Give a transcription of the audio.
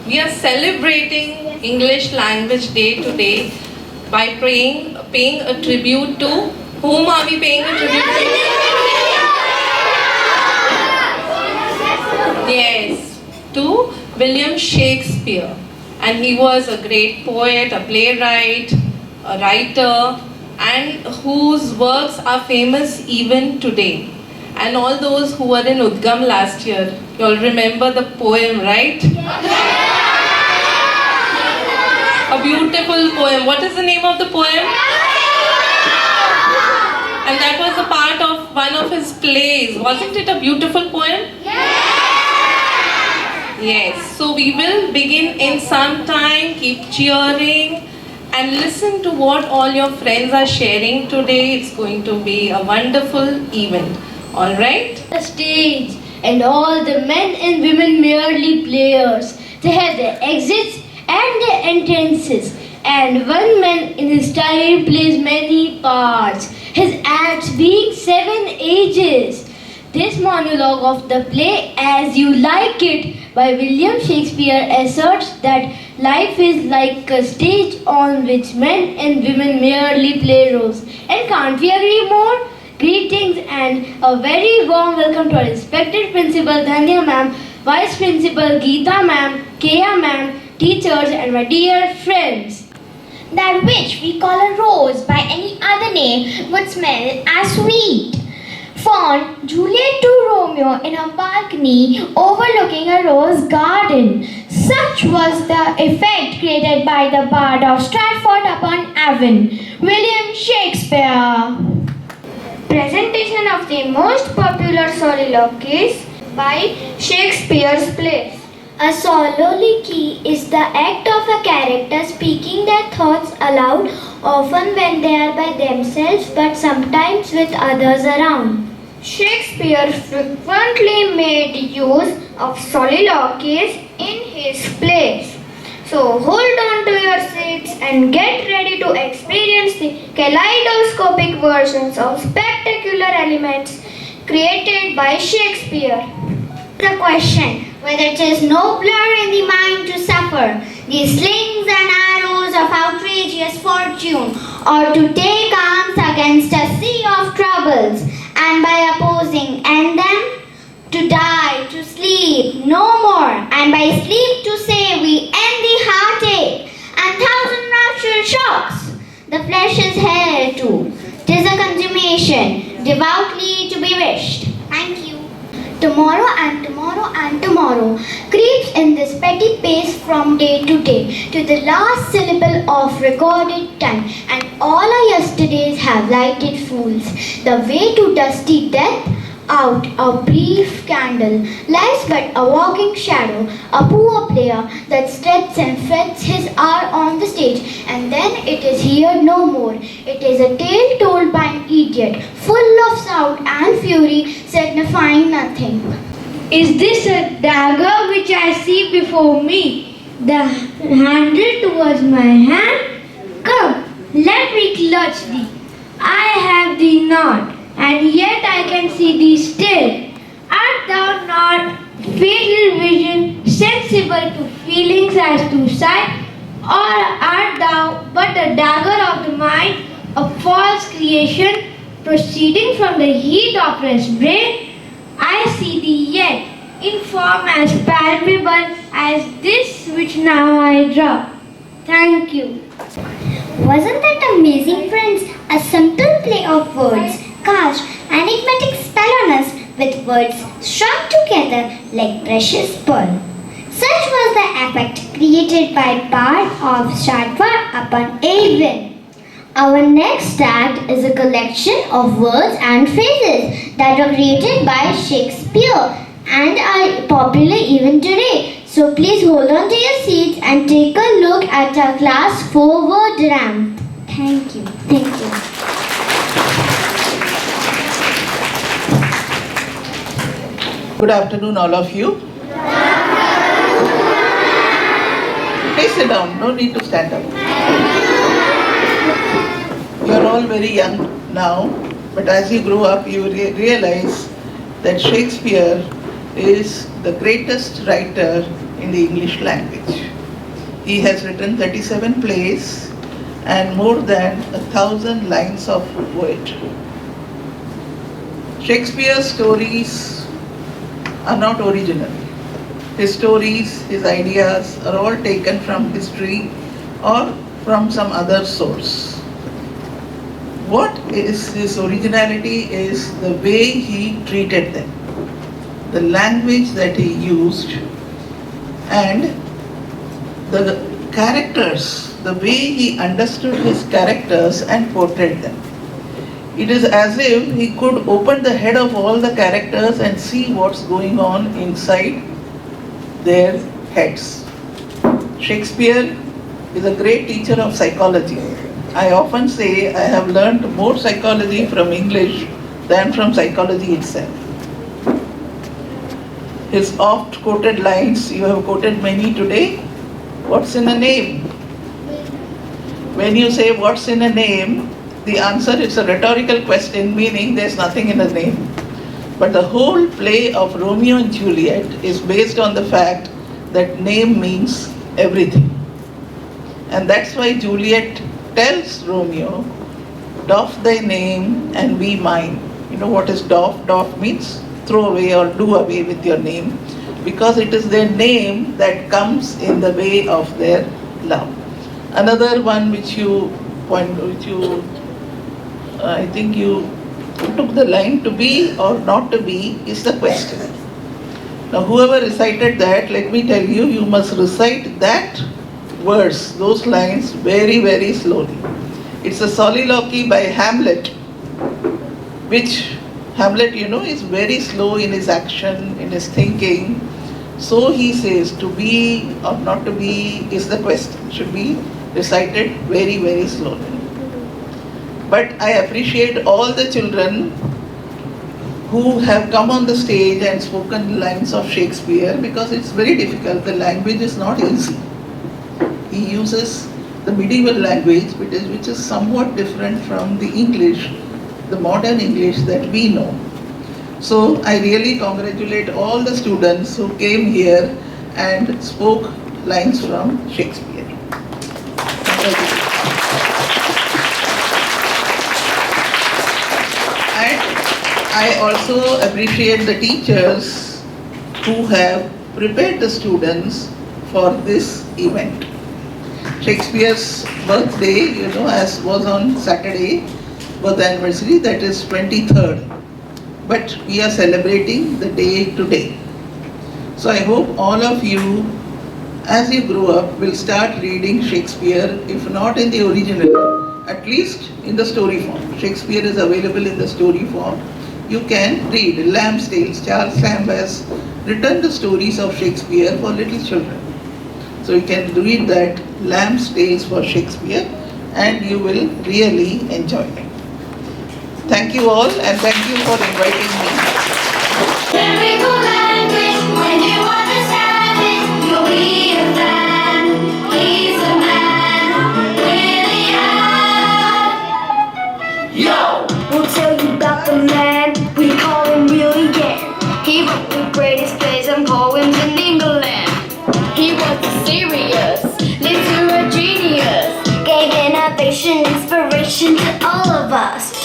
We are celebrating English Language Day today by paying a tribute to whom are we paying a tribute to? Yes, to William Shakespeare. And he was a great poet, a playwright, a writer, and whose works are famous even today. And all those who were in Udgam last year, you all remember the poem, right? A beautiful poem. What is the name of the poem? And that was a part of one of his plays. Wasn't it a beautiful poem? Yes. So we will begin in some time. Keep cheering and listen to what all your friends are sharing today. It's going to be a wonderful event. All right? The stage and all the men and women merely players. They have their exits and their entrances. And one man in his time plays many parts, his acts being 7 ages. This monologue of the play As You Like It by William Shakespeare asserts that life is like a stage on which men and women merely play roles. And can't we agree more? Greetings and a very warm welcome to our respected Principal Dhanya ma'am, Vice Principal Geeta ma'am, Kaya ma'am, teachers and my dear friends. That which we call a rose by any other name would smell as sweet. From Juliet to Romeo in a balcony overlooking a rose garden. Such was the effect created by the bard of Stratford-upon-Avon, William Shakespeare. Presentation of the most popular soliloquies by Shakespeare's plays. A soliloquy is the act of a character speaking their thoughts aloud, often when they are by themselves but sometimes with others around. Shakespeare frequently made use of soliloquies in his plays. So hold on to your seats and get ready to experience the kaleidoscopic versions of spectacular elements created by Shakespeare. The question whether it is nobler in the mind to suffer the slings and arrows of outrageous fortune, or to take arms against a sea of troubles, and by opposing end them, to die, to sleep no more, and by sleep to say we end the heartache and thousand rapture shocks. The flesh is here too. 'Tis a consummation devoutly to be wished. Thank you. Tomorrow and tomorrow and tomorrow creeps in this petty pace from day to day to the last syllable of recorded time, and all our yesterdays have lighted fools. The way to dusty death, out a brief candle, lies but a walking shadow, a poor player that stretches and frets his hour on the stage, and then it is heard no more. It is a tale told by an idiot, full of sound and fury, signifying nothing. Is this a dagger which I see before me? The handle towards my hand? Come, let me clutch thee. I have thee not, and yet I can see thee still. Art thou not fatal vision, sensible to feelings as to sight? Or art thou but a dagger of the mind, a false creation, proceeding from the heat of oppressed brain? I see thee yet, in form as palpable as this which now I draw. Thank you. Wasn't that amazing, friends? A simple play of words cast enigmatic spell on us with words strung together like precious pearl. Such was the effect created by Bard of Stratford-upon-Avon. Our next act is a collection of words and phrases that were created by Shakespeare and are popular even today. So please hold on to your seats and take a look at our class 4-word ramp. Thank you. Thank you. Good afternoon, all of you. Please sit down, no need to stand up. You are all very young now, but as you grow up, you realize that Shakespeare is the greatest writer in the English language. He has written 37 plays and more than 1,000 lines of poetry. Shakespeare's stories are not original. His stories, his ideas are all taken from history or from some other source. What is his originality is the way he treated them, the language that he used, and the characters, the way he understood his characters and portrayed them. It is as if he could open the head of all the characters and see what's going on inside their heads. Shakespeare is a great teacher of psychology. I often say I have learned more psychology from English than from psychology itself. His oft quoted lines, you have quoted many today. What's in a name? When you say what's in a name, the answer is a rhetorical question, meaning there's nothing in a name. But the whole play of Romeo and Juliet is based on the fact that name means everything. And that's why Juliet tells Romeo, doff thy name and be mine. You know what is doff? Doff means throw away or do away with your name, because it is their name that comes in the way of their love. Another one which I think you took the line to be or not to be is the question. Now whoever recited that, let me tell you, you must recite that verse, those lines very, very slowly. It's a soliloquy by Hamlet, which Hamlet, is very slow in his action, in his thinking. So he says, to be or not to be is the question, should be recited very, very slowly. But I appreciate all the children who have come on the stage and spoken lines of Shakespeare, because it's very difficult. The language is not easy. He uses the medieval language, which is somewhat different from the English, the modern English that we know. So I really congratulate all the students who came here and spoke lines from Shakespeare. And I also appreciate the teachers who have prepared the students for this event. Shakespeare's birthday, as was on Saturday, birth anniversary, that is 23rd. But we are celebrating the day today. So I hope all of you, as you grow up, will start reading Shakespeare, if not in the original, at least in the story form. Shakespeare is available in the story form. You can read Lamb's Tales. Charles Lamb has written the stories of Shakespeare for little children. So you can read that Lamb's Tales for Shakespeare and you will really enjoy it. Thank you all and thank you for inviting me. Lyrical language, when you understand it, you'll be a fan. He's a man with the eye. Yo! We'll tell you about the man, we call him Willie Gann. He wrote the greatest plays and poems in England. He was a serious literary genius, gave innovation, inspiration to all of us.